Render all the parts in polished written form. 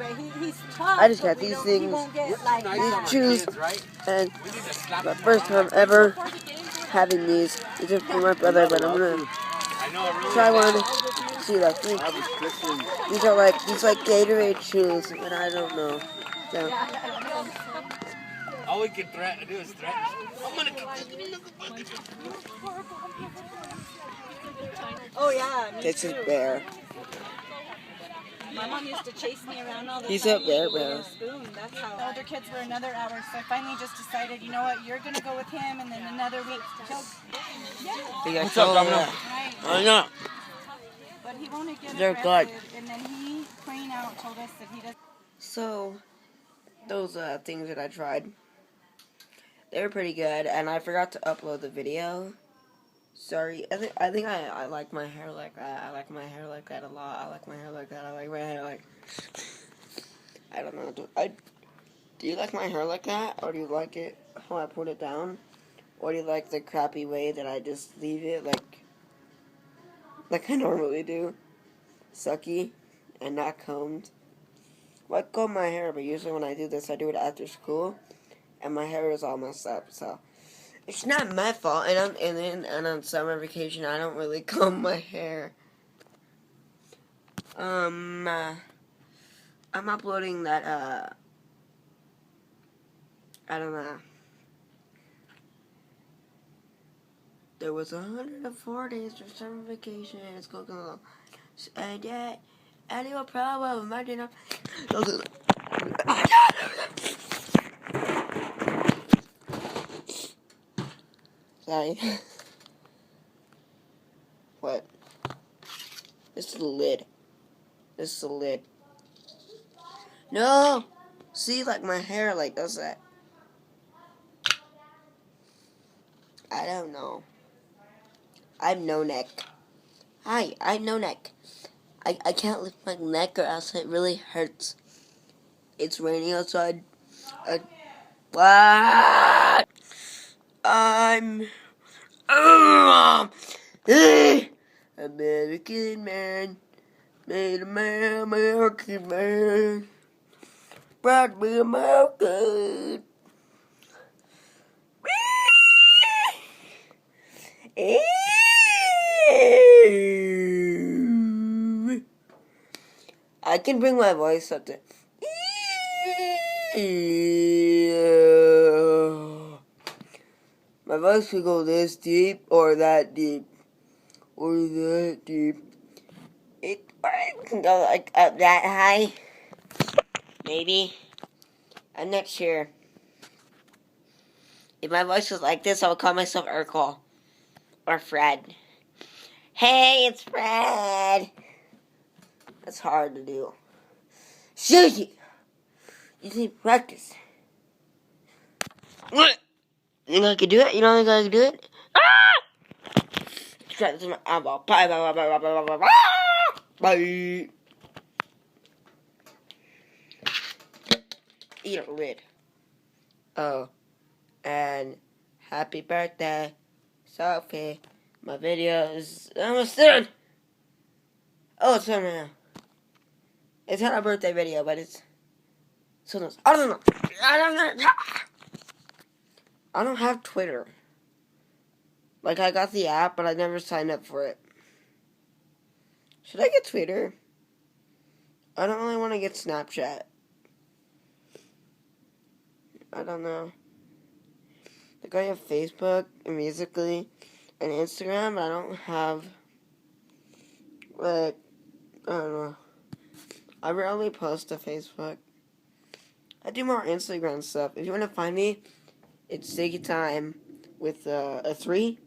but he's tough. I just got these things, these chews, and my first time ever having these. These are for my brother, but I'm gonna try one. See, like these are like Gatorade Chews, and I don't know. So. All we can do is threaten. Oh yeah, me This too. is Bear. My mom used to chase me around all the He's time. a bear. Spoon. That's how. The older kids were another hour, so I finally just decided, you know what, you're gonna go with him, and then another week. What's up, Domino? Right. I know. But he won't get They're arrested, good. and then he clean out told us that he doesn't. So, those things that I tried, they were pretty good, and I forgot to upload the video. Sorry, I think I like my hair like that. I like my hair like that a lot. I like my hair like that. I like my hair like. I don't know. Do you like my hair like that, or do you like it how I put it down, or do you like the crappy way that I just leave it like I normally do, sucky, and not combed? Well, I comb my hair, but usually when I do this, I do it after school, and my hair is all messed up. So it's not my fault. And on summer vacation, I don't really comb my hair. I'm uploading that. I don't know. There was 104 days for summer vacation, and it's going along. And yet, any problem? I did not. Sorry. What? This is the lid. This is the lid. No! See, like my hair, like, does that. I don't know. I have no neck. Hi, I have no neck. I can't lift my neck or else it really hurts. It's raining outside. What? I'm American man. Made a man, American man. Proud to be American. I can bring my voice up to. My voice could go this deep or that deep or that deep. It can go like up that high. Maybe. I'm not sure. If my voice was like this, I would call myself Urkel. Or Fred. Hey, it's Fred. That's hard to do. Susie! You need practice. What? You think I could do it? You don't think I could do it? Ah! Try this with my eyeball. Bye, bye, bye, bye, bye, bye, bye, bye. Eat a lid. Oh. And happy birthday, Sophie. My video is almost done. Oh, it's done now. It's not a birthday video, but it's something. I don't know. I don't have Twitter. Like, I got the app, but I never signed up for it. Should I get Twitter? I don't really want to get Snapchat. I don't know. Like, I have Facebook and Musical.ly and Instagram, but I don't have, like, I don't know. I rarely post to Facebook. I do more Instagram stuff. If you want to find me, it's Sticky Time with a 3.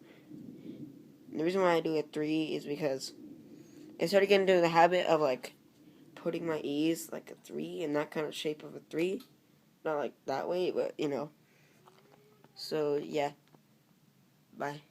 And the reason why I do a 3 is because I started getting into the habit of, like, putting my E's like a 3 in that kind of shape of a 3. Not like that way, but, you know. So, yeah. Bye.